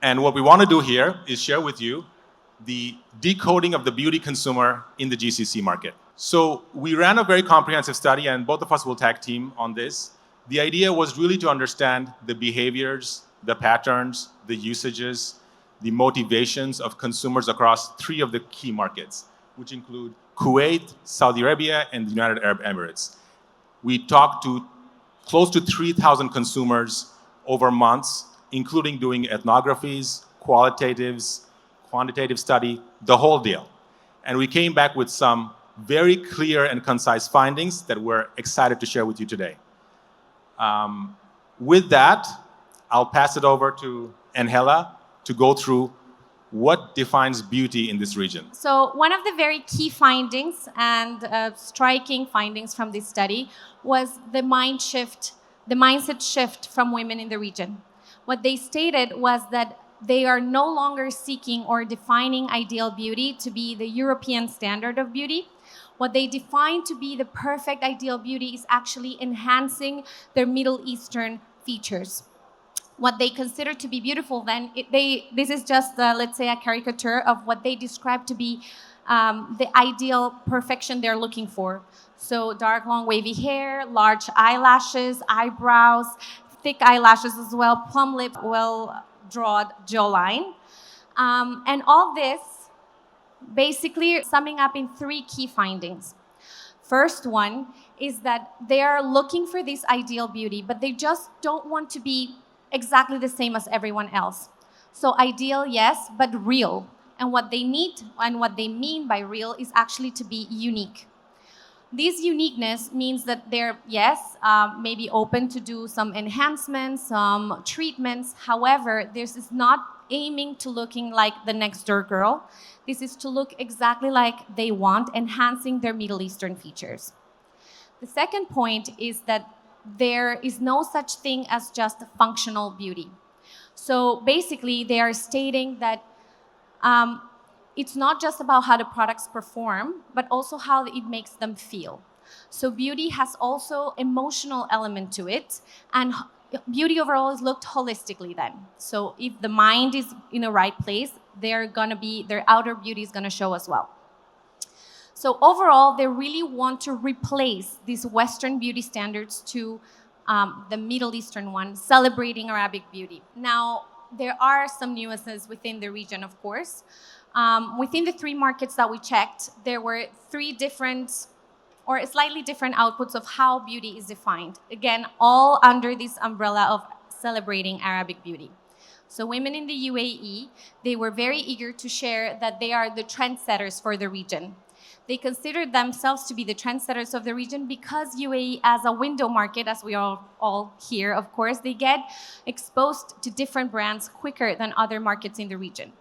And what we want to do here is share with you the decoding of the beauty consumer in the GCC market. So we ran a very comprehensive study, and both of us will tag team on this. The idea was really to understand the behaviors, the patterns, the usages, the motivations of consumers across 3 of the key markets, which include Kuwait, Saudi Arabia, and the United Arab Emirates. We talked to close to 3,000 consumers over months, including doing ethnographies, qualitatives, quantitative study, the whole deal. And we came back with some very clear and concise findings that we're excited to share with you today. With that, I'll pass it over to Angela to go through what defines beauty in this region. So one of the very key findings and striking findings from this study was the mindset shift from women in the region. What they stated was that they are no longer seeking or defining ideal beauty to be the European standard of beauty. What they define to be the perfect ideal beauty is actually enhancing their Middle Eastern features. What they consider to be beautiful, then, this is just, let's say, a caricature of what they describe to be the ideal perfection they're looking for. So dark, long, wavy hair, large eyelashes, eyebrows, thick eyelashes as well, plum lip, well-drawn jawline. And all this basically summing up in 3 key findings. First one is that they are looking for this ideal beauty, but they just don't want to be exactly the same as everyone else. So ideal, yes, but real. And what they need and what they mean by real is actually to be unique. This uniqueness means that they're, yes, maybe open to do some enhancements, some treatments. However, this is not aiming to looking like the next door girl. This is to look exactly like they want, enhancing their Middle Eastern features. The second point is that there is no such thing as just functional beauty. So basically, they are stating that it's not just about how the products perform, but also how it makes them feel. So beauty has also emotional element to it, and beauty overall is looked holistically then. So if the mind is in the right place, their outer beauty is gonna show as well. So overall, they really want to replace these Western beauty standards to the Middle Eastern one, celebrating Arabic beauty. Now, there are some nuances within the region, of course. Within the 3 markets that we checked, there were 3 different or slightly different outputs of how beauty is defined. Again, all under this umbrella of celebrating Arabic beauty. So women in the UAE, they were very eager to share that they are the trendsetters for the region. They considered themselves to be the trendsetters of the region because UAE, as a window market, as we all hear, of course, they get exposed to different brands quicker than other markets in the region.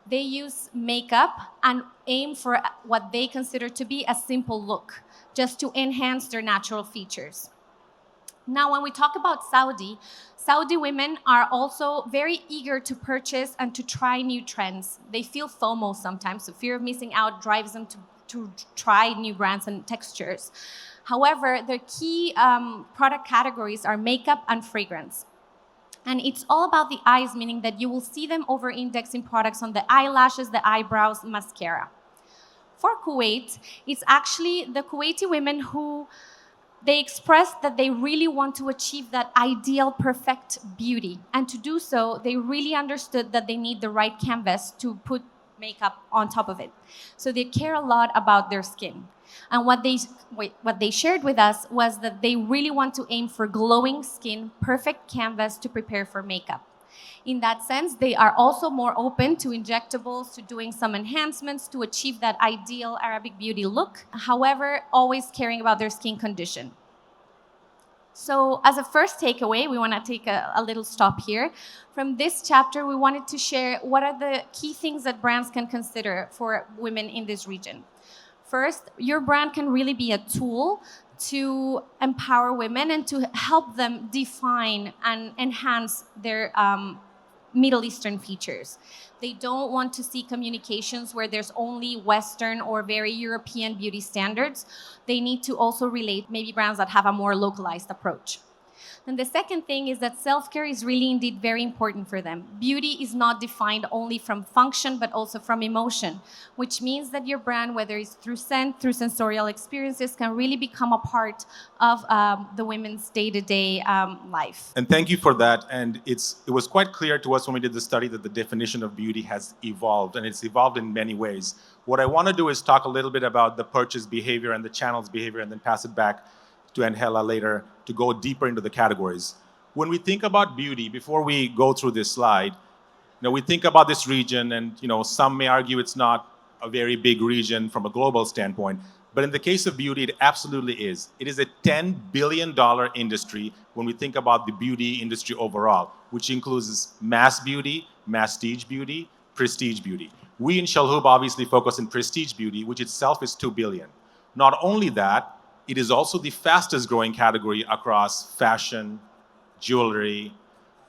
They use makeup and aim for what they consider to be a simple look, just to enhance their natural features. Now, when we talk about Saudi women are also very eager to purchase and to try new trends. They feel FOMO sometimes, so fear of missing out drives them to try new brands and textures. However, their key product categories are makeup and fragrance. And it's all about the eyes, meaning that you will see them over-indexing products on the eyelashes, the eyebrows, mascara. For Kuwait, it's actually the Kuwaiti women who they expressed that they really want to achieve that ideal, perfect beauty. And to do so, they really understood that they need the right canvas to put makeup on top of it. So they care a lot about their skin. And what they shared with us was that they really want to aim for glowing skin, perfect canvas to prepare for makeup. In that sense, they are also more open to injectables, to doing some enhancements to achieve that ideal Arabic beauty look. However, always caring about their skin condition. So as a first takeaway, we want to take a little stop here. From this chapter, we wanted to share what are the key things that brands can consider for women in this region. First, your brand can really be a tool to empower women and to help them define and enhance their Middle Eastern features. They don't want to see communications where there's only Western or very European beauty standards. They need to also relate maybe brands that have a more localized approach. And the second thing is that self-care is really indeed very important for them. Beauty is not defined only from function, but also from emotion, which means that your brand, whether it's through scent, through sensorial experiences, can really become a part of the women's day-to-day life. And thank you for that. And it was quite clear to us when we did the study that the definition of beauty has evolved, and it's evolved in many ways. What I want to do is talk a little bit about the purchase behavior and the channels behavior, and then pass it back to Angela later to go deeper into the categories. When we think about beauty, before we go through this slide, we think about this region, and some may argue it's not a very big region from a global standpoint. But in the case of beauty, it absolutely is. It is a $10 billion industry when we think about the beauty industry overall, which includes mass beauty, masstige beauty, prestige beauty. We in Chalhoub obviously focus on prestige beauty, which itself is $2 billion. Not only that, it is also the fastest growing category across fashion, jewelry,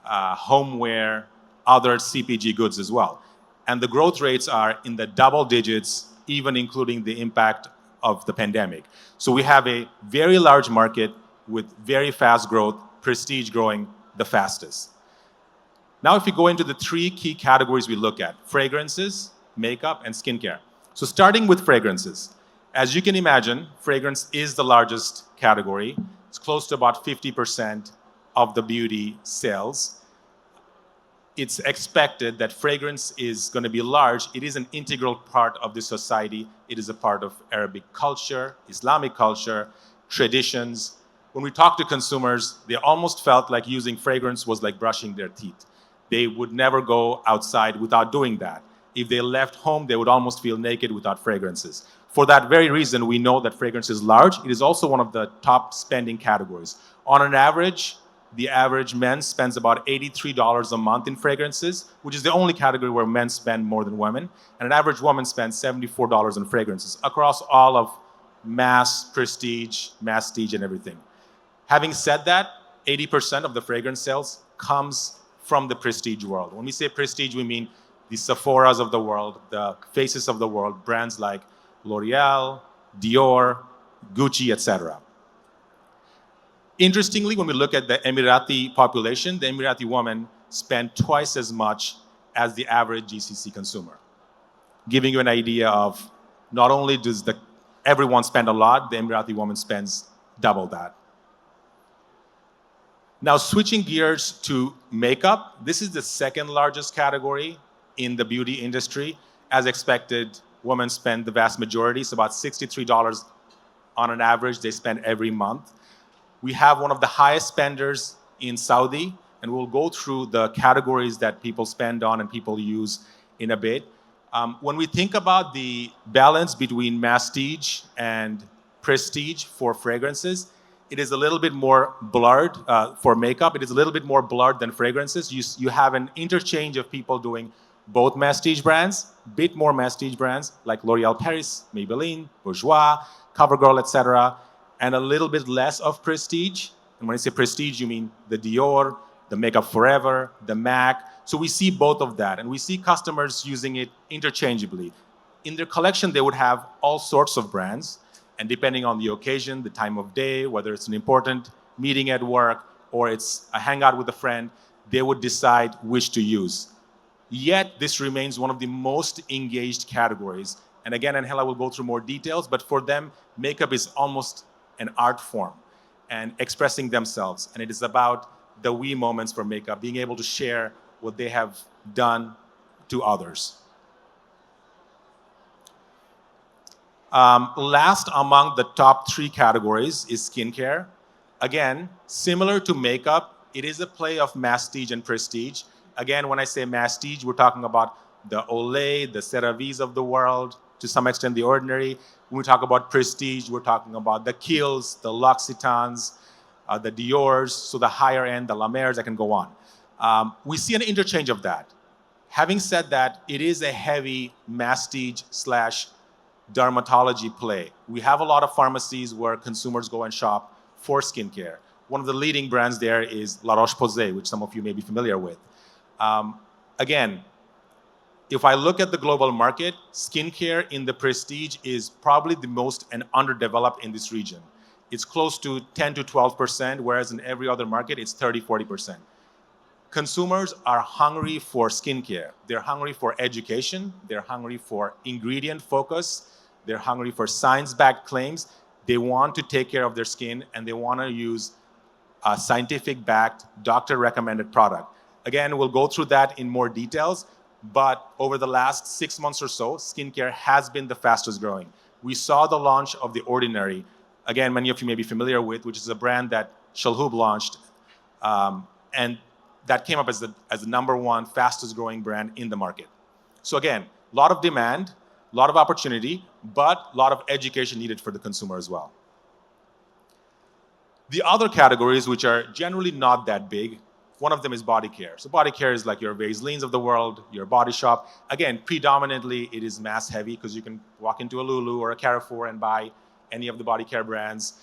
homeware, other CPG goods as well. And the growth rates are in the double digits, even including the impact of the pandemic. So we have a very large market with very fast growth, prestige growing the fastest. Now, if we go into the three key categories we look at: fragrances, makeup, and skincare. So starting with fragrances. As you can imagine, fragrance is the largest category. It's close to about 50% of the beauty sales. It's expected that fragrance is going to be large. It is an integral part of the society. It is a part of Arabic culture, Islamic culture, traditions. When we talk to consumers, they almost felt like using fragrance was like brushing their teeth. They would never go outside without doing that. If they left home, they would almost feel naked without fragrances. For that very reason, we know that fragrance is large. It is also one of the top spending categories. On an average, the average man spends about $83 a month in fragrances, which is the only category where men spend more than women. And an average woman spends $74 in fragrances across all of mass, prestige, masstige, and everything. Having said that, 80% of the fragrance sales comes from the prestige world. When we say prestige, we mean the Sephoras of the world, the Faces of the world, brands like L'Oreal, Dior, Gucci, etc. Interestingly, when we look at the Emirati population, the Emirati women spend twice as much as the average GCC consumer. Giving you an idea of not only does everyone spend a lot, the Emirati woman spends double that. Now, switching gears to makeup, this is the second largest category in the beauty industry. As expected, women spend the vast majority, so about $63 on an average they spend every month. We have one of the highest spenders in Saudi, and we'll go through the categories that people spend on and people use in a bit. When we think about the balance between masstige and prestige for fragrances, it is a little bit more blurred for makeup. It is a little bit more blurred than fragrances. You have an interchange of people doing both masstige brands, bit more masstige brands like L'Oreal Paris, Maybelline, Bourjois, CoverGirl, etc., and a little bit less of prestige. And when I say prestige, you mean the Dior, the Makeup Forever, the MAC. So we see both of that, and we see customers using it interchangeably. In their collection, they would have all sorts of brands, and depending on the occasion, the time of day, whether it's an important meeting at work or it's a hangout with a friend, they would decide which to use. Yet, this remains one of the most engaged categories. And again, Angela will go through more details, but for them, makeup is almost an art form and expressing themselves. And it is about the we moments for makeup, being able to share what they have done to others. Last among the top three categories is skincare. Again, similar to makeup, it is a play of masstige and prestige. Again, when I say masstige, we're talking about the Olay, the CeraVes of the world, to some extent the Ordinary. When we talk about prestige, we're talking about the Kiehl's, the L'Occitans, the Dior's, so the higher end, the La Mer's, I can go on. We see an interchange of that. Having said that, it is a heavy masstige / dermatology play. We have a lot of pharmacies where consumers go and shop for skincare. One of the leading brands there is La Roche-Posay, which some of you may be familiar with. Again, if I look at the global market, skincare in the prestige is probably the most underdeveloped in this region. it's close to 10 to 12%, whereas in every other market, it's 30, 40%. Consumers are hungry for skincare. They're hungry for education. They're hungry for ingredient focus. They're hungry for science-backed claims. They want to take care of their skin, and they want to use a scientific-backed, doctor-recommended product. Again, we'll go through that in more details, but over the last 6 months or so, skincare has been the fastest growing. We saw the launch of The Ordinary, again, many of you may be familiar with, which is a brand that Chalhoub launched, and that came up as the number one fastest growing brand in the market. So again, a lot of demand, a lot of opportunity, but a lot of education needed for the consumer as well. The other categories, which are generally not that big, one of them is body care. So body care is like your Vaselines of the world, your Body Shop. Again, predominantly it is mass heavy because you can walk into a Lulu or a Carrefour and buy any of the body care brands.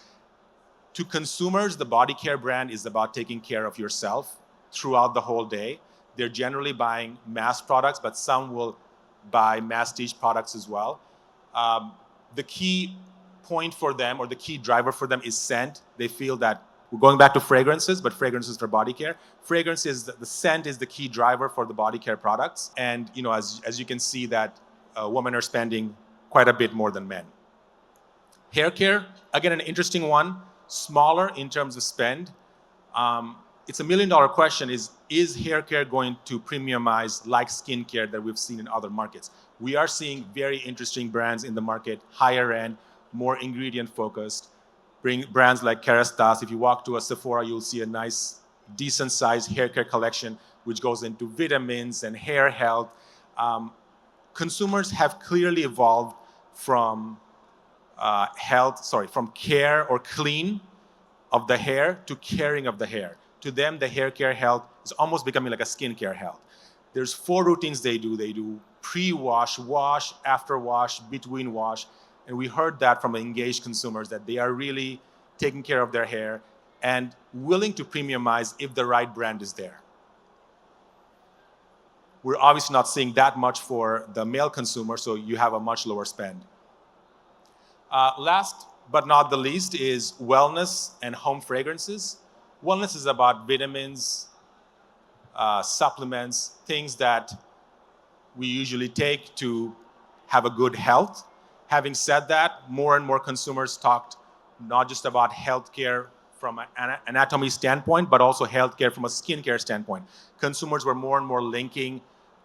To consumers, the body care brand is about taking care of yourself throughout the whole day. They're generally buying mass products, but some will buy masstige products as well. The key point for them, or the key driver for them, is scent. They feel that, we're going back to fragrances, but fragrances for body care. Fragrance is, the scent is the key driver for the body care products. And as you can see that women are spending quite a bit more than men. Hair care, again, an interesting one, smaller in terms of spend. It's $1 million question, is hair care going to premiumize like skincare that we've seen in other markets? We are seeing very interesting brands in the market, higher end, more ingredient focused. Bring brands like Kerastase. If you walk to a Sephora, you'll see a nice, decent sized hair care collection, which goes into vitamins and hair health. Consumers have clearly evolved from from care or clean of the hair to caring of the hair. To them, the hair care health is almost becoming like a skincare health. There's 4 routines they do. They do pre-wash, wash, after wash, between wash. And we heard that from engaged consumers, that they are really taking care of their hair and willing to premiumize if the right brand is there. We're obviously not seeing that much for the male consumer, so you have a much lower spend. Last but not the least is wellness and home fragrances. Wellness is about vitamins, supplements, things that we usually take to have a good health. Having said that, more and more consumers talked not just about healthcare from an anatomy standpoint, but also healthcare from a skincare standpoint. Consumers were more and more linking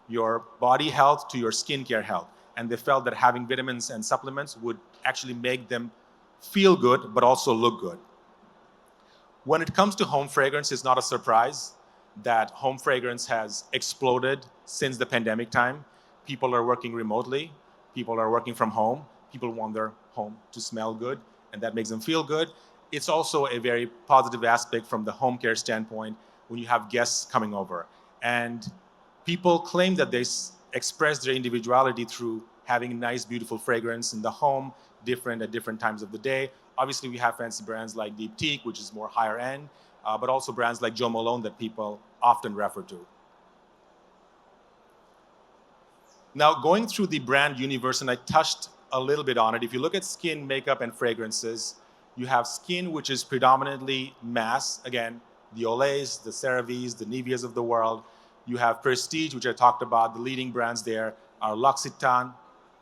your body health to your skincare health. And they felt that having vitamins and supplements would actually make them feel good, but also look good. When it comes to home fragrance, it's not a surprise that home fragrance has exploded since the pandemic time. People are working remotely. People are working from home. People want their home to smell good, and that makes them feel good. It's also a very positive aspect from the home care standpoint when you have guests coming over. And people claim that they express their individuality through having nice, beautiful fragrance in the home, different at different times of the day. Obviously, we have fancy brands like Deep Teak, which is more higher end, but also brands like Jo Malone that people often refer to. Now, going through the brand universe, and I touched a little bit on it. If you look at skin, makeup, and fragrances, you have skin, which is predominantly mass. Again, the Olays, the CeraVes, the Niveas of the world. You have prestige, which I talked about. The leading brands there are L'Occitane,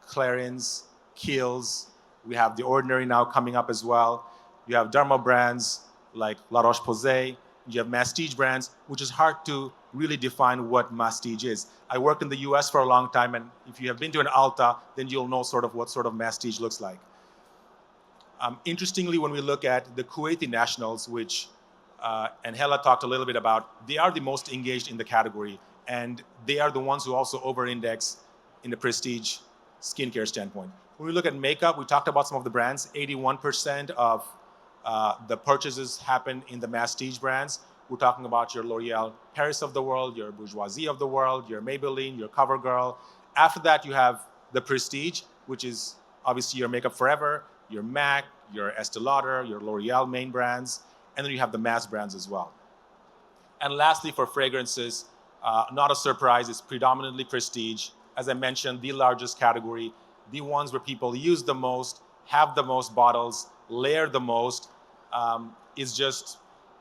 Clarins, Kiehl's. We have The Ordinary now coming up as well. You have derma brands like La Roche-Posay. You have masstige brands, which is hard to really define what masstige is. I worked in the US for a long time, and if you have been to an Ulta, then you'll know sort of what sort of masstige looks like. Interestingly, when we look at the Kuwaiti nationals, which and Hella talked a little bit about, they are the most engaged in the category, and they are the ones who also over-index in the prestige skincare standpoint. When we look at makeup, we talked about some of the brands. 81% of the purchases happen in the masstige brands. We're talking about your L'Oreal Paris of the world, your Bourjoisie of the world, your Maybelline, your CoverGirl. After that, you have the prestige, which is obviously your Makeup Forever, your MAC, your Estee Lauder, your L'Oreal main brands, and then you have the mass brands as well. And lastly, for fragrances, not a surprise, it's predominantly prestige. As I mentioned, the largest category, the ones where people use the most, have the most bottles, layer the most. is just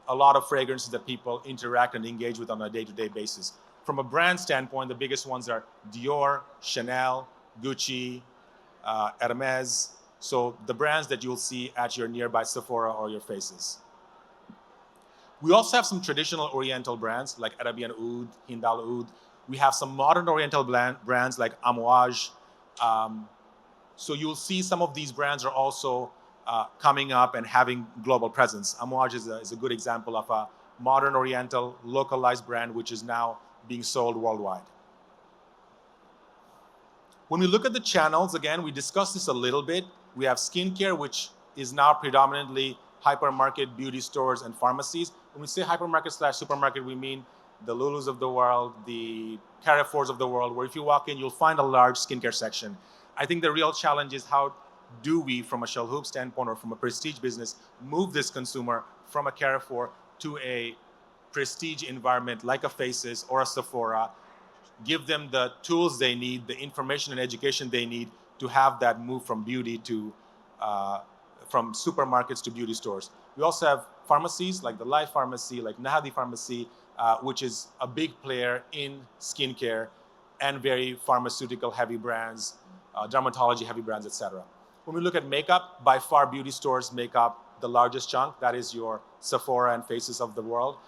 a lot of fragrances that people interact and engage with on a day-to-day basis. From a brand standpoint, the biggest ones are Dior, Chanel, Gucci, Hermes. So the brands that you'll see at your nearby Sephora or your Faces. We also have some traditional Oriental brands like Arabian Oud, Hindal Oud. We have some modern Oriental brands like Amouage. So you'll see some of these brands are also coming up and having global presence. Amouage is a good example of a modern Oriental localized brand which is now being sold worldwide. When we look at the channels, again, we discussed this a little bit. We have skincare, which is now predominantly hypermarket, beauty stores, and pharmacies. When we say hypermarket/supermarket, we mean the Lulus of the world, the Carrefours of the world, where if you walk in, you'll find a large skincare section. I think the real challenge is how do we, from a Chalhoub standpoint or from a prestige business, move this consumer from a Carrefour to a prestige environment like a Faces or a Sephora, give them the tools they need, the information and education they need to have that move from beauty to from supermarkets to beauty stores. We also have pharmacies like the Life Pharmacy, like Nahadi Pharmacy, which is a big player in skincare and very pharmaceutical heavy brands, dermatology heavy brands, etc. When we look at makeup, by far beauty stores make up the largest chunk. That is your Sephora and Faces of the world.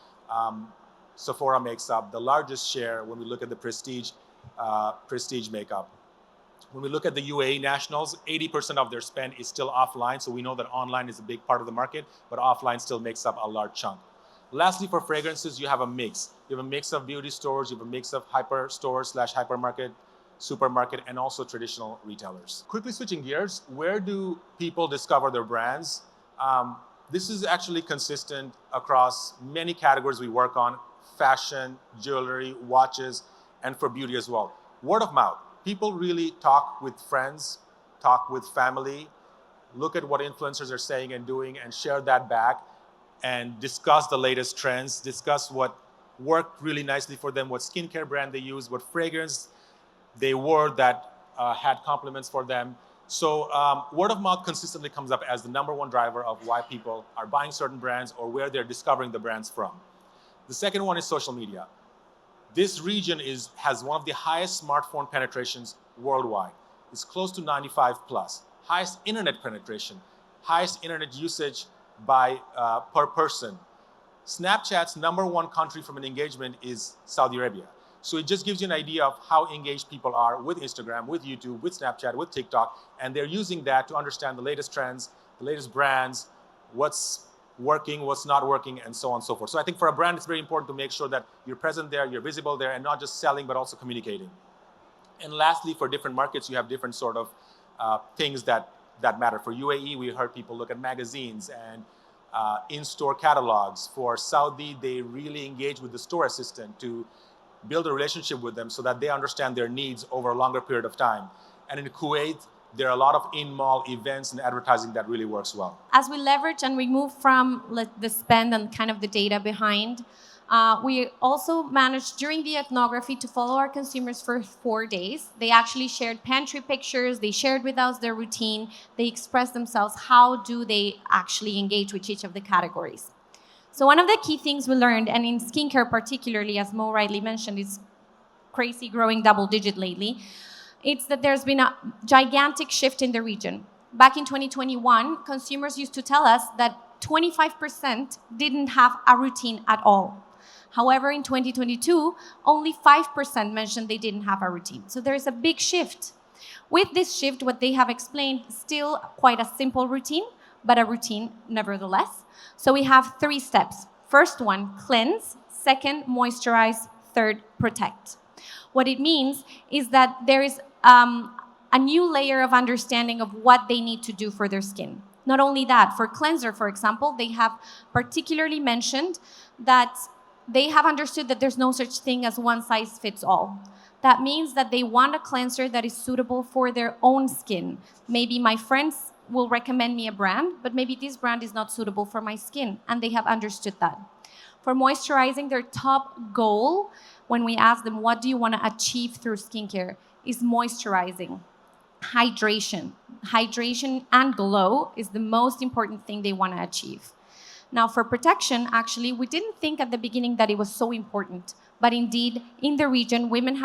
Sephora makes up the largest share when we look at the prestige makeup. When we look at the UAE nationals, 80% of their spend is still offline, so we know that online is a big part of the market, but offline still makes up a large chunk. Lastly, for fragrances, you have a mix. You have a mix of beauty stores, you have a mix of hyper stores / hypermarket, supermarket, and also traditional retailers. Quickly switching gears, where do people discover their brands? This is actually consistent across many categories we work on: fashion, jewelry, watches, and for beauty as well. Word of mouth. People really talk with friends, talk with family, look at what influencers are saying and doing and share that back and discuss the latest trends, discuss what worked really nicely for them, what skincare brand they use, what fragrance they wore that had compliments for them. So word of mouth consistently comes up as the #1 driver of why people are buying certain brands or where they're discovering the brands from. The second one is social media. This region has one of the highest smartphone penetrations worldwide. It's close to 95 plus. Highest internet penetration, highest internet usage by per person. Snapchat's #1 country from an engagement is Saudi Arabia. So it just gives you an idea of how engaged people are with Instagram, with YouTube, with Snapchat, with TikTok, and they're using that to understand the latest trends, the latest brands, what's working, what's not working, and so on and so forth. So I think for a brand, it's very important to make sure that you're present there, you're visible there, and not just selling, but also communicating. And lastly, for different markets, you have different sort of things that matter. For UAE, we heard people look at magazines and in-store catalogs. For Saudi, they really engage with the store assistant to build a relationship with them so that they understand their needs over a longer period of time. And in Kuwait, there are a lot of in-mall events and advertising that really works well. As we leverage and we move from the spend and kind of the data behind, we also managed during the ethnography to follow our consumers for 4 days. They actually shared pantry pictures, they shared with us their routine, they expressed themselves, how do they actually engage with each of the categories. So one of the key things we learned, and in skincare particularly, as Mo rightly mentioned, it's crazy growing double-digit lately, it's that there's been a gigantic shift in the region. Back in 2021, consumers used to tell us that 25% didn't have a routine at all. However, in 2022, only 5% mentioned they didn't have a routine. So there is a big shift. With this shift, what they have explained, still quite a simple routine, but a routine nevertheless. So we have 3 steps. First one, cleanse. Second, moisturize. Third, protect. What it means is that there is a new layer of understanding of what they need to do for their skin. Not only that, for cleanser, for example, they have particularly mentioned that they have understood that there's no such thing as one size fits all. That means that they want a cleanser that is suitable for their own skin. Maybe my friends will recommend me a brand, but maybe this brand is not suitable for my skin, and they have understood that. For moisturizing, their top goal, when we ask them, what do you want to achieve through skincare, is moisturizing. Hydration. Hydration and glow is the most important thing they want to achieve. Now, for protection, actually, we didn't think at the beginning that it was so important. But indeed, in the region, women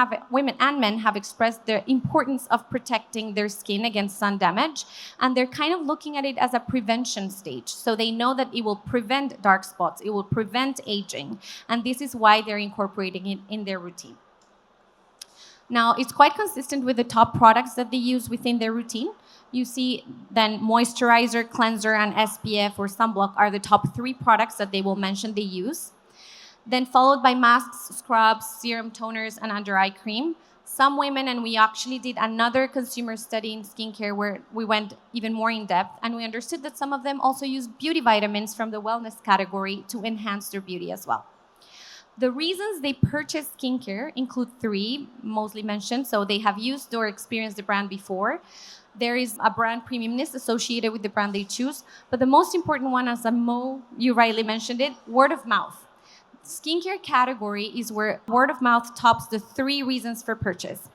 and men have expressed the importance of protecting their skin against sun damage. And they're kind of looking at it as a prevention stage. So they know that it will prevent dark spots, it will prevent aging. And this is why they're incorporating it in their routine. Now, it's quite consistent with the top products that they use within their routine. You see then moisturizer, cleanser, and SPF or sunblock are the top 3 products that they will mention they use. Then followed by masks, scrubs, serum toners, and under-eye cream. Some women, and we actually did another consumer study in skincare where we went even more in depth, and we understood that some of them also use beauty vitamins from the wellness category to enhance their beauty as well. The reasons they purchase skincare include 3, mostly mentioned. So they have used or experienced the brand before. There is a brand premiumness associated with the brand they choose. But the most important one, as Mo, you rightly mentioned it, word of mouth. Skincare category is where word of mouth tops the 3 reasons for purchase.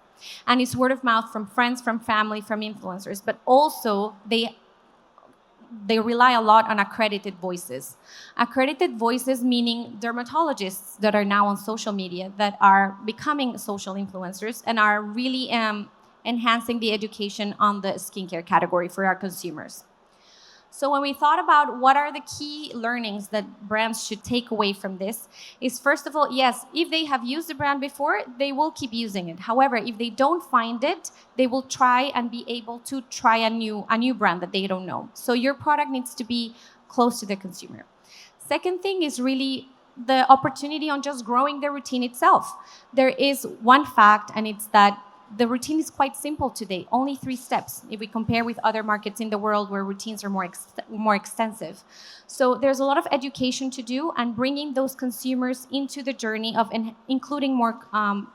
And it's word of mouth from friends, from family, from influencers. But also they rely a lot on accredited voices. Accredited voices meaning dermatologists that are now on social media that are becoming social influencers and are really enhancing the education on the skincare category for our consumers. So when we thought about what are the key learnings that brands should take away from this is, first of all, yes, if they have used the brand before, they will keep using it. However, if they don't find it, they will try and be able to try a new brand that they don't know. So your product needs to be close to the consumer. Second thing is really the opportunity on just growing the routine itself. There is one fact, and it's that the routine is quite simple today, only 3 steps if we compare with other markets in the world where routines are more extensive. So there's a lot of education to do and bringing those consumers into the journey of including more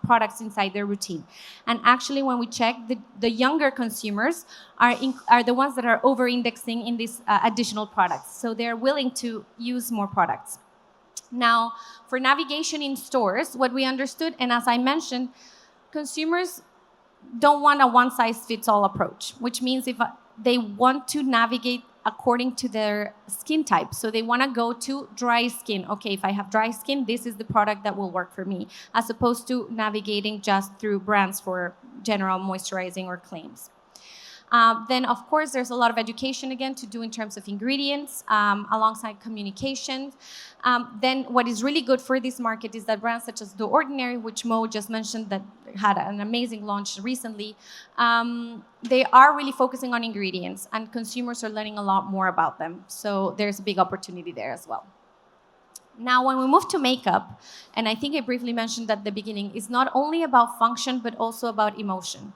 products inside their routine. And actually, when we check, the younger consumers are the ones that are over-indexing in these additional products. So they're willing to use more products. Now, for navigation in stores, what we understood, and as I mentioned, consumers don't want a one-size-fits-all approach, which means if they want to navigate according to their skin type. So they want to go to dry skin. Okay, if I have dry skin, this is the product that will work for me, as opposed to navigating just through brands for general moisturizing or claims. Then, of course, there's a lot of education, again, to do in terms of ingredients, alongside communication. Then what is really good for this market is that brands such as The Ordinary, which Mo just mentioned, that had an amazing launch recently, they are really focusing on ingredients, and consumers are learning a lot more about them. So there's a big opportunity there as well. Now, when we move to makeup, and I think I briefly mentioned at the beginning, it's not only about function, but also about emotion.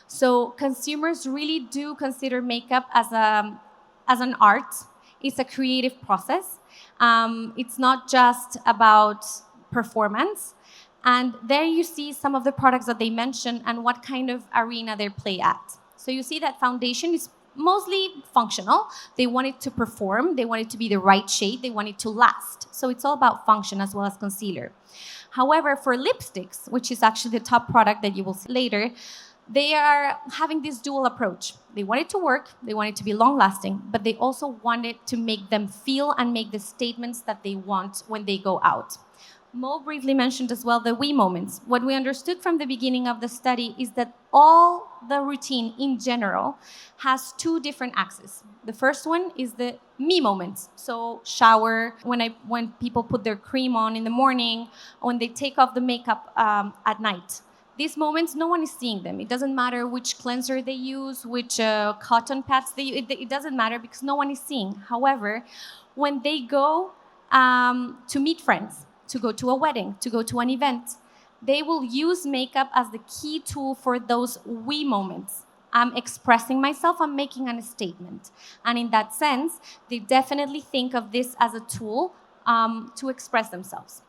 So consumers really do consider makeup as an art. It's a creative process. It's not just about performance. And there you see some of the products that they mention and what kind of arena they play at. So you see that foundation is mostly functional. They want it to perform. They want it to be the right shade. They want it to last. So it's all about function as well as concealer. However, for lipsticks, which is actually the top product that you will see later, they are having this dual approach. They want it to work, they want it to be long-lasting, but they also want it to make them feel and make the statements that they want when they go out. Mo briefly mentioned as well the we moments. What we understood from the beginning of the study is that all the routine in general has 2 different axes. The first one is the me moments. So shower, when people put their cream on in the morning, when they take off the makeup at night. These moments, no one is seeing them. It doesn't matter which cleanser they use, which cotton pads they use. It doesn't matter because no one is seeing. However, when they go to meet friends, to go to a wedding, to go to an event, they will use makeup as the key tool for those we moments. I'm expressing myself, I'm making a statement. And in that sense, they definitely think of this as a tool to express themselves.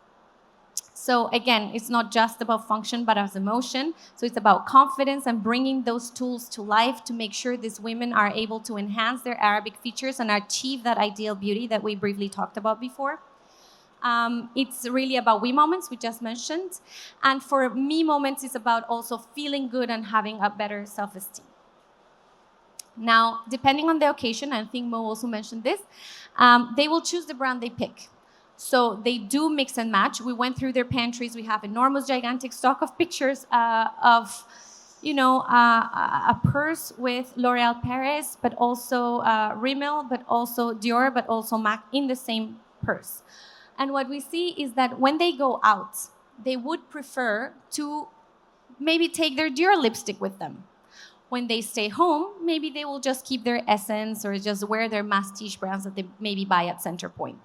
So again, it's not just about function, but as emotion. So it's about confidence and bringing those tools to life to make sure these women are able to enhance their Arabic features and achieve that ideal beauty that we briefly talked about before. It's really about we moments, we just mentioned. And for me moments, it's about also feeling good and having a better self-esteem. Now, depending on the occasion, I think Mo also mentioned this, they will choose the brand they pick. So they do mix and match. We went through their pantries. We have enormous, gigantic stock of pictures of, a purse with L'Oreal Paris, but also Rimmel, but also Dior, but also MAC in the same purse. And what we see is that when they go out, they would prefer to maybe take their Dior lipstick with them. When they stay home, maybe they will just keep their Essence or just wear their masstige brands that they maybe buy at Center Point.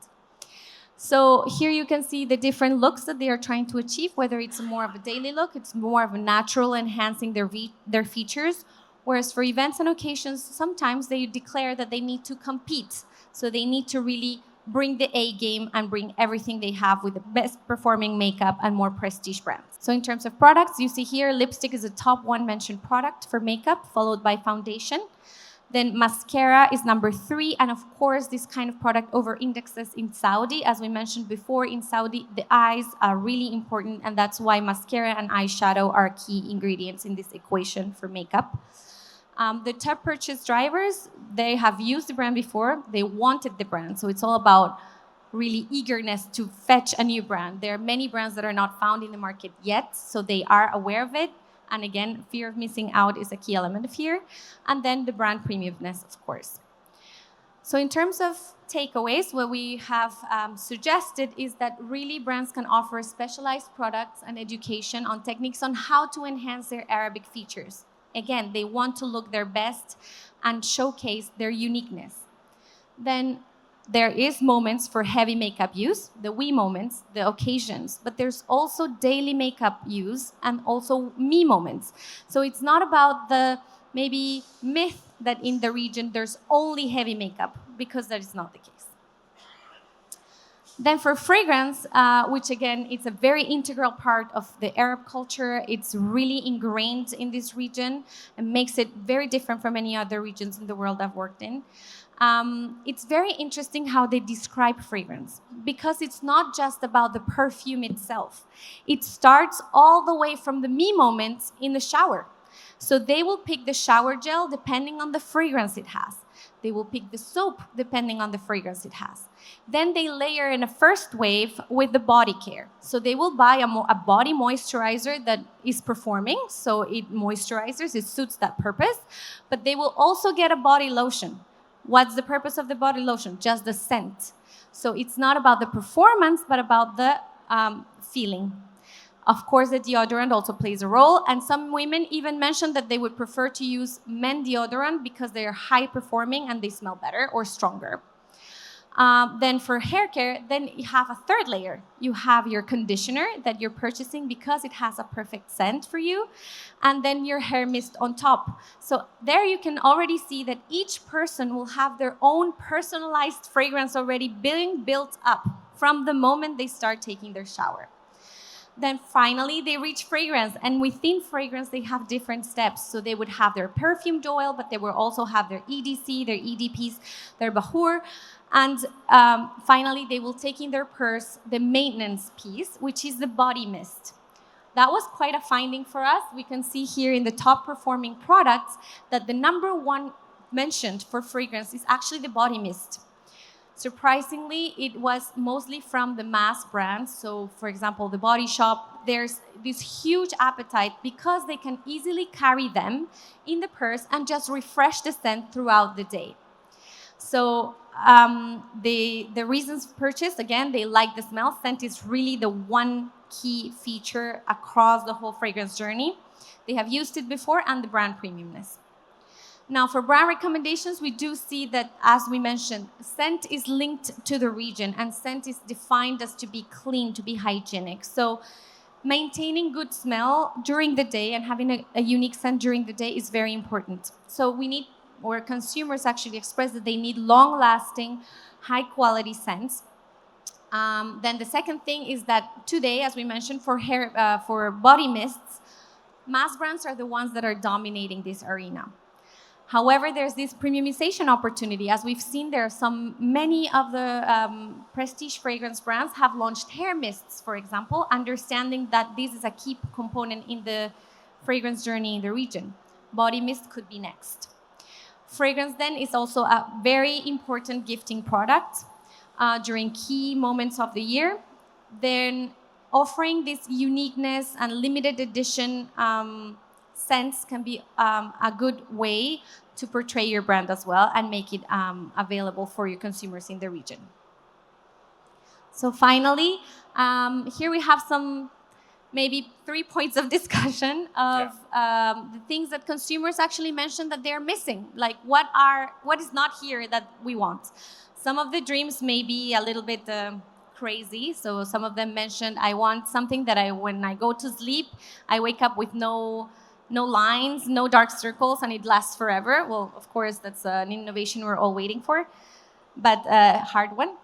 So here you can see the different looks that they are trying to achieve, whether it's more of a daily look, it's more of a natural, enhancing their features. Whereas for events and occasions, sometimes they declare that they need to compete. So they need to really bring the A game and bring everything they have with the best performing makeup and more prestige brands. So in terms of products, you see here, lipstick is the top one mentioned product for makeup, followed by foundation. Then mascara is number 3. And of course, this kind of product over indexes in Saudi. As we mentioned before, in Saudi, the eyes are really important. And that's why mascara and eyeshadow are key ingredients in this equation for makeup. The top purchase drivers, they have used the brand before. They wanted the brand. So it's all about really eagerness to fetch a new brand. There are many brands that are not found in the market yet. So they are aware of it. And again, fear of missing out is a key element of here. And then the brand premiumness, of course. So in terms of takeaways, what we have suggested is that really brands can offer specialized products and education on techniques on how to enhance their Arabic features. Again, they want to look their best and showcase their uniqueness. Then there is moments for heavy makeup use, the we moments, the occasions, but there's also daily makeup use and also me moments. So it's not about the maybe myth that in the region there's only heavy makeup, because that is not the case. Then for fragrance, which again, it's a very integral part of the Arab culture. It's really ingrained in this region and makes it very different from any other regions in the world I've worked in. It's very interesting how they describe fragrance, because it's not just about the perfume itself. It starts all the way from the me moments in the shower. So they will pick the shower gel depending on the fragrance it has. They will pick the soap depending on the fragrance it has. Then they layer in a first wave with the body care. So they will buy a body moisturizer that is performing, so it moisturizes, it suits that purpose, but they will also get a body lotion. What's the purpose of the body lotion? Just the scent. So it's not about the performance, but about the feeling. Of course, the deodorant also plays a role, and some women even mentioned that they would prefer to use men deodorant because they are high performing and they smell better or stronger. Then for hair care, then you have a third layer. You have your conditioner that you're purchasing because it has a perfect scent for you, and then your hair mist on top. So there you can already see that each person will have their own personalized fragrance already being built up from the moment they start taking their shower. Then finally, they reach fragrance. And within fragrance, they have different steps. So they would have their perfumed oil, but they will also have their EDC, their EDPs, their Bahur. And finally, they will take in their purse the maintenance piece, which is the body mist. That was quite a finding for us. We can see here in the top performing products that the number one mentioned for fragrance is actually the body mist. Surprisingly, it was mostly from the mass brands. So, for example, the Body Shop, there's this huge appetite because they can easily carry them in the purse and just refresh the scent throughout the day. So the reasons for purchase, again, they like the smell. Scent is really the one key feature across the whole fragrance journey. They have used it before, and the brand premiumness. Now, for brand recommendations, we do see that, as we mentioned, scent is linked to the region, and scent is defined as to be clean, to be hygienic. So maintaining good smell during the day and having a unique scent during the day is very important. So we need, or consumers actually express that they need long-lasting, high-quality scents. Then the second thing is that today, as we mentioned, for body mists, mass brands are the ones that are dominating this arena. However, there's this premiumization opportunity. As we've seen, there are many of the prestige fragrance brands have launched hair mists, for example, understanding that this is a key component in the fragrance journey in the region. Body mist could be next. Fragrance then is also a very important gifting product during key moments of the year. Then offering this uniqueness and limited edition scents can be a good way to portray your brand as well and make it available for your consumers in the region. So finally, here we have some maybe 3 points of discussion of the things that consumers actually mentioned that they're missing. Like what is not here that we want. Some of the dreams may be a little bit crazy. So some of them mentioned, I want something that when I go to sleep, I wake up with no lines, no dark circles, and it lasts forever. Well, of course, that's an innovation we're all waiting for, but a hard one.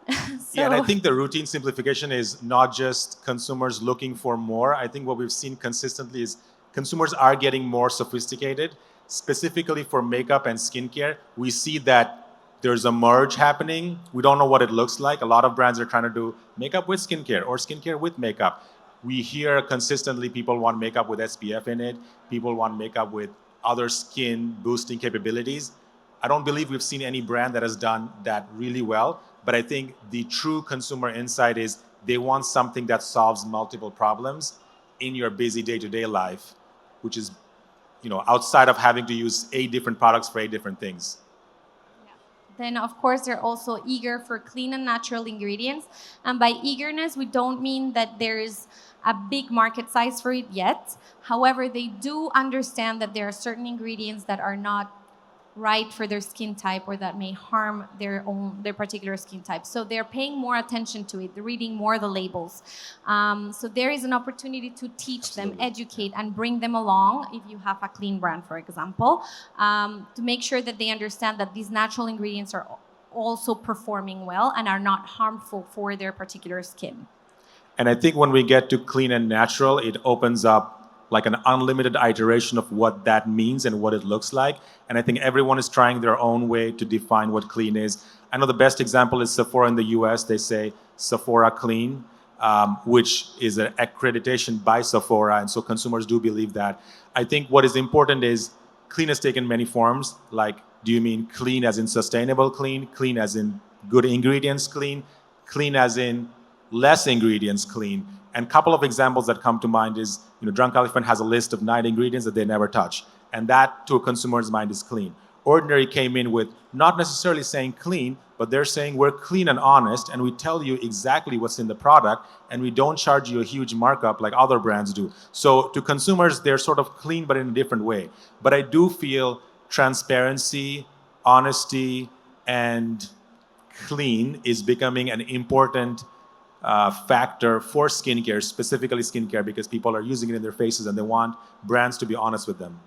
Yeah, and I think the routine simplification is not just consumers looking for more. I think what we've seen consistently is consumers are getting more sophisticated. Specifically for makeup and skincare, we see that there's a merge happening. We don't know what it looks like. A lot of brands are trying to do makeup with skincare or skincare with makeup. We hear consistently people want makeup with SPF in it. People want makeup with other skin boosting capabilities. I don't believe we've seen any brand that has done that really well, but I think the true consumer insight is they want something that solves multiple problems in your busy day-to-day life, which is, outside of having to use 8 different products for 8 different things. Then, of course, they're also eager for clean and natural ingredients. And by eagerness, we don't mean that there's a big market size for it yet. However, they do understand that there are certain ingredients that are not right for their skin type or that may harm their particular skin type. So they're paying more attention to it. They're reading more the labels. So there is an opportunity to teach them, educate, and bring them along if you have a clean brand, for example, to make sure that they understand that these natural ingredients are also performing well and are not harmful for their particular skin. And I think when we get to clean and natural, it opens up like an unlimited iteration of what that means and what it looks like. And I think everyone is trying their own way to define what clean is. I know the best example is Sephora in the US. They say Sephora Clean, which is an accreditation by Sephora. And so consumers do believe that. I think what is important is clean has taken many forms. Like, do you mean clean as in sustainable clean as in good ingredients clean as in less ingredients clean? And a couple of examples that come to mind is, Drunk Elephant has a list of 9 ingredients that they never touch. And that, to a consumer's mind, is clean. Ordinary came in with not necessarily saying clean, but they're saying we're clean and honest, and we tell you exactly what's in the product, and we don't charge you a huge markup like other brands do. So to consumers, they're sort of clean, but in a different way. But I do feel transparency, honesty, and clean is becoming an important factor for skincare, specifically skincare, because people are using it in their faces and they want brands to be honest with them.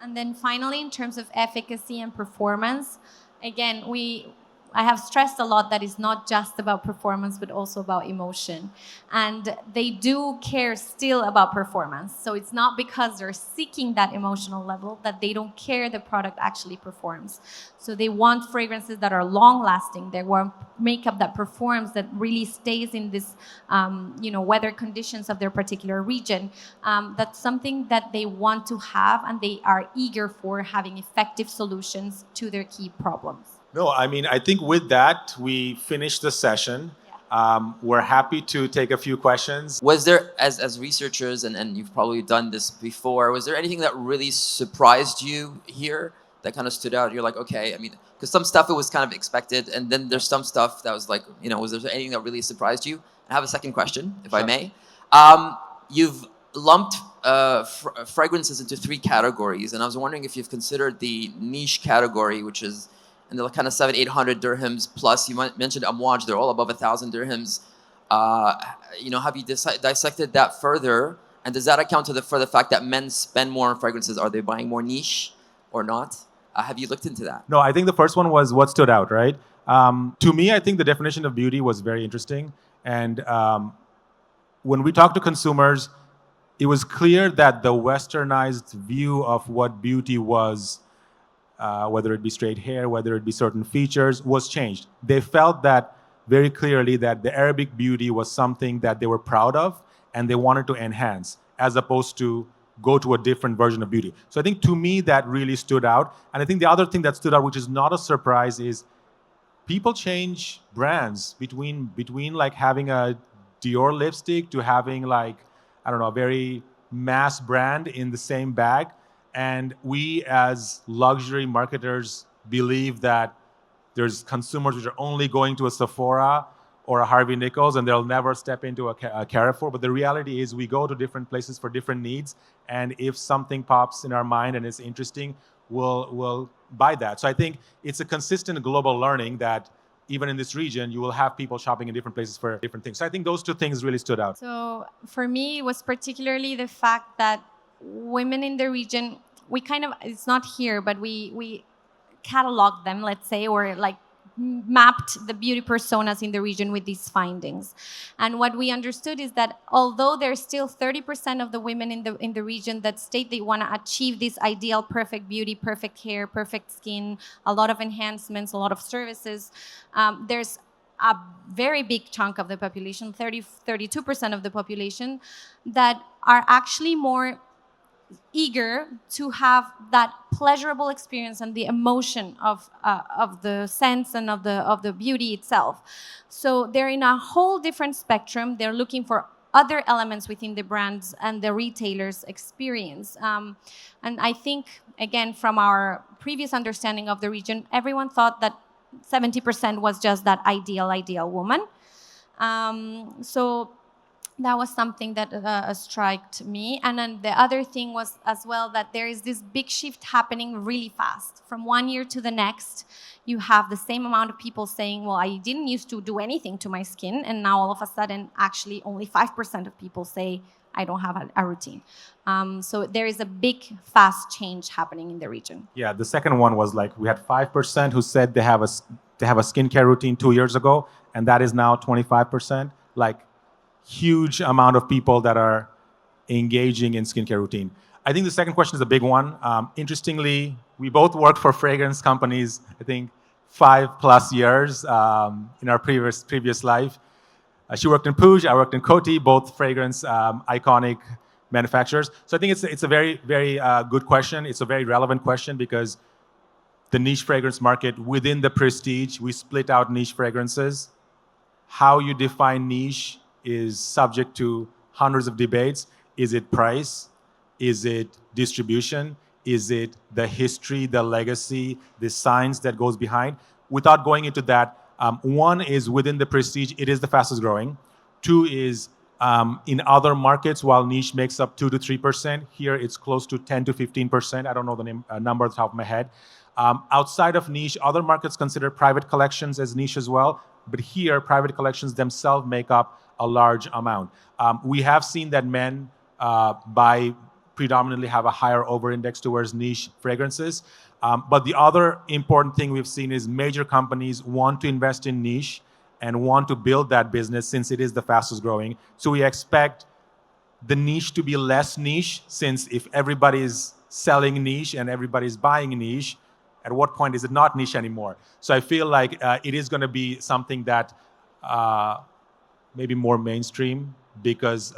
And then finally, in terms of efficacy and performance, again, I have stressed a lot that it's not just about performance, but also about emotion. And they do care still about performance. So it's not because they're seeking that emotional level that they don't care the product actually performs. So they want fragrances that are long-lasting. They want makeup that performs, that really stays in this, weather conditions of their particular region. That's something that they want to have, and they are eager for having effective solutions to their key problems. No, I think with that, we finished the session. We're happy to take a few questions. Was there, as researchers, and you've probably done this before, was there anything that really surprised you here that kind of stood out? You're like, okay, because some stuff it was kind of expected, and then there's some stuff that was like, was there anything that really surprised you? I have a second question, if I may. You've lumped fragrances into 3 categories, and I was wondering if you've considered the niche category, which is in the kind of 700-800 dirhams plus. You mentioned Amouage, they're all above 1,000 dirhams. Have you dissected that further? And does that account for the fact that men spend more on fragrances? Are they buying more niche or not? Have you looked into that? No, I think the first one was what stood out, right? To me, I think the definition of beauty was very interesting. And when we talked to consumers, it was clear that the westernized view of what beauty was, whether it be straight hair, whether it be certain features, was changed. They felt that very clearly that the Arabic beauty was something that they were proud of and they wanted to enhance, as opposed to go to a different version of beauty. So I think to me that really stood out. And I think the other thing that stood out, which is not a surprise, is people change brands between like having a Dior lipstick to having like, I don't know, a very mass brand in the same bag. And we as luxury marketers believe that there's consumers which are only going to a Sephora or a Harvey Nichols and they'll never step into a Carrefour. But the reality is we go to different places for different needs. And if something pops in our mind and it's interesting, we'll buy that. So I think it's a consistent global learning that even in this region, you will have people shopping in different places for different things. So I think those two things really stood out. So for me, it was particularly the fact that women in the region, we kind of, it's not here, but we cataloged them, let's say, or like mapped the beauty personas in the region with these findings. And what we understood is that although there's still 30% of the women in the region that state they want to achieve this ideal perfect beauty, perfect hair, perfect skin, a lot of enhancements, a lot of services, there's a very big chunk of the population, 32% of the population, that are actually more eager to have that pleasurable experience and the emotion of the sense and of the beauty itself. So they're in a whole different spectrum. They're looking for other elements within the brands and the retailers' experience. And I think, again, from our previous understanding of the region, everyone thought that 70% was just that ideal woman. So that was something that struck me. And then the other thing was as well that there is this big shift happening really fast. From one year to the next, you have the same amount of people saying, well, I didn't used to do anything to my skin. And now all of a sudden, actually only 5% of people say, I don't have a routine. So there is a big, fast change happening in the region. Yeah, the second one was like we had 5% who said they have a skincare routine 2 years ago, and that is now 25%. Like, huge amount of people that are engaging in skincare routine. I think the second question is a big one. Interestingly, we both worked for fragrance companies, I think 5+ years in our previous life. She worked in Puig, I worked in Coty, both fragrance iconic manufacturers. So I think it's a very, very good question. It's a very relevant question because the niche fragrance market within the prestige, we split out niche fragrances. How you define niche is subject to hundreds of debates. Is it price? Is it distribution? Is it the history, the legacy, the science that goes behind? Without going into that, one is within the prestige, it is the fastest growing. Two is in other markets, while niche makes up 2 to 3%, here it's close to 10 to 15%. I don't know the number at the top of my head. Outside of niche, other markets consider private collections as niche as well. But here, private collections themselves make up a large amount. We have seen that men predominantly have a higher over-index towards niche fragrances. But the other important thing we've seen is major companies want to invest in niche and want to build that business since it is the fastest growing. So we expect the niche to be less niche, since if everybody is selling niche and everybody's buying niche, at what point is it not niche anymore? So I feel like it is going to be something that maybe more mainstream, because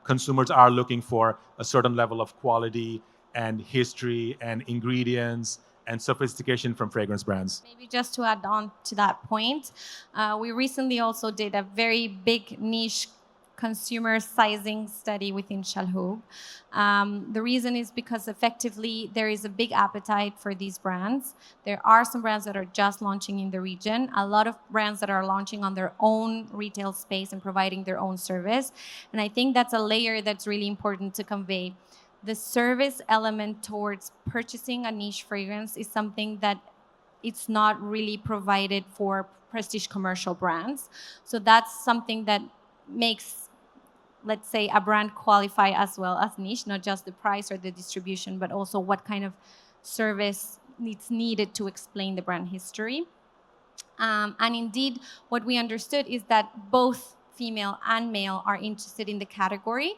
consumers are looking for a certain level of quality and history and ingredients and sophistication from fragrance brands. Maybe just to add on to that point, we recently also did a very big niche consumer sizing study within Chalhoub. The reason is because effectively there is a big appetite for these brands. There are some brands that are just launching in the region, a lot of brands that are launching on their own retail space and providing their own service. And I think that's a layer that's really important to convey. The service element towards purchasing a niche fragrance is something that it's not really provided for prestige commercial brands. So that's something that makes, let's say, a brand qualify as well as niche, not just the price or the distribution, but also what kind of service is needed to explain the brand history. And indeed, what we understood is that both female and male are interested in the category.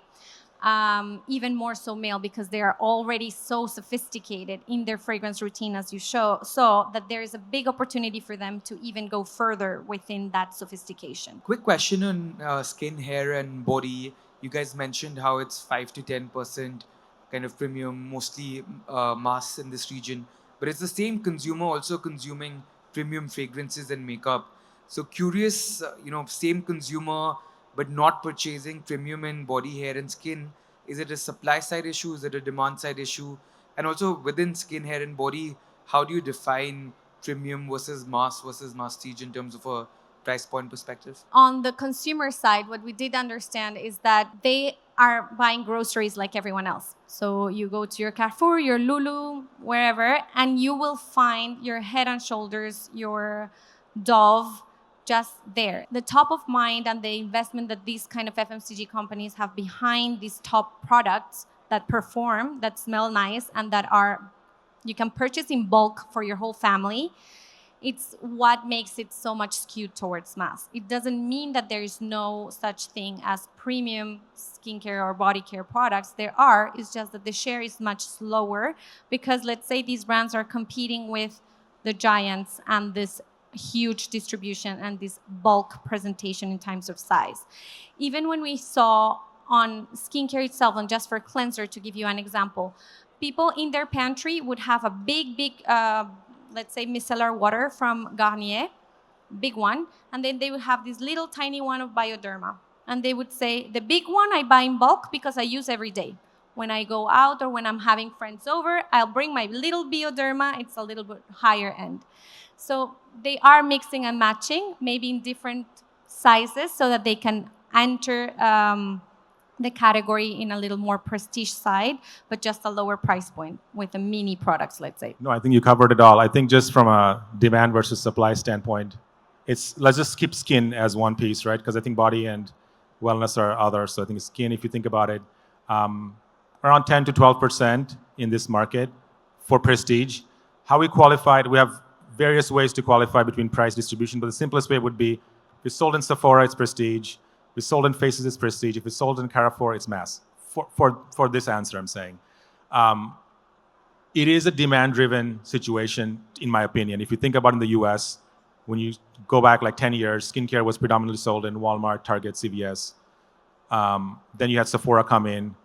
Even more so male, because they are already so sophisticated in their fragrance routine, as you saw, that there is a big opportunity for them to even go further within that sophistication. Quick question on skin, hair, and body. You guys mentioned how it's 5 to 10% kind of premium, mostly mass in this region. But it's the same consumer also consuming premium fragrances and makeup. So curious, same consumer, but not purchasing premium in body, hair, and skin. Is it a supply side issue? Is it a demand side issue? And also within skin, hair, and body, how do you define premium versus masstige in terms of a price point perspective? On the consumer side, what we did understand is that they are buying groceries like everyone else. So you go to your Carrefour, your Lulu, wherever, and you will find your Head and Shoulders, your Dove, just there. The top of mind and the investment that these kind of FMCG companies have behind these top products that perform, that smell nice, and that are you can purchase in bulk for your whole family. It's what makes it so much skewed towards mass. It doesn't mean that there is no such thing as premium skincare or body care products. There are, it's just that the share is much slower because let's say these brands are competing with the giants and this huge distribution and this bulk presentation in terms of size. Even when we saw on skincare itself, and just for cleanser, to give you an example, people in their pantry would have a big, let's say, micellar water from Garnier, big one, and then they would have this little tiny one of Bioderma. And they would say, the big one I buy in bulk because I use every day. When I go out or when I'm having friends over, I'll bring my little Bioderma. It's a little bit higher end. So they are mixing and matching, maybe in different sizes, so that they can enter the category in a little more prestige side, but just a lower price point with the mini products, let's say. No, I think you covered it all. I think just from a demand versus supply standpoint, let's just keep skin as one piece, right? Because I think body and wellness are others. So I think skin, if you think about it, around 10 to 12% in this market for prestige. How we qualified, we have various ways to qualify between price distribution, but the simplest way would be if it's sold in Sephora, it's prestige. If it's sold in Faces, it's prestige. If it's sold in Carrefour, it's mass. For this answer, I'm saying. It is a demand-driven situation, in my opinion. If you think about in the US, when you go back like 10 years, skincare was predominantly sold in Walmart, Target, CVS. Then you had Sephora come in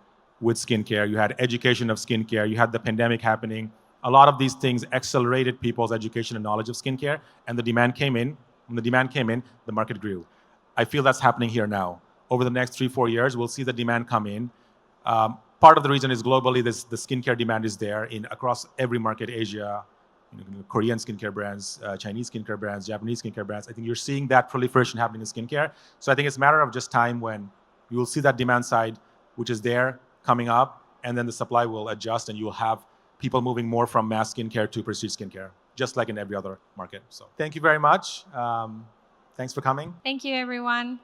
with skincare. You had education of skincare. You had the pandemic happening. A lot of these things accelerated people's education and knowledge of skincare, and the demand came in. When the demand came in, the market grew. I feel that's happening here now. Over the next 3-4 years, we'll see the demand come in. Part of the reason is globally, the skincare demand is there across every market, Asia, Korean skincare brands, Chinese skincare brands, Japanese skincare brands. I think you're seeing that proliferation happening in skincare. So I think it's a matter of just time when you will see that demand side, which is there, coming up, and then the supply will adjust, and you will have people moving more from mass skincare to prestige skincare, just like in every other market. So thank you very much. Thanks for coming. Thank you, everyone.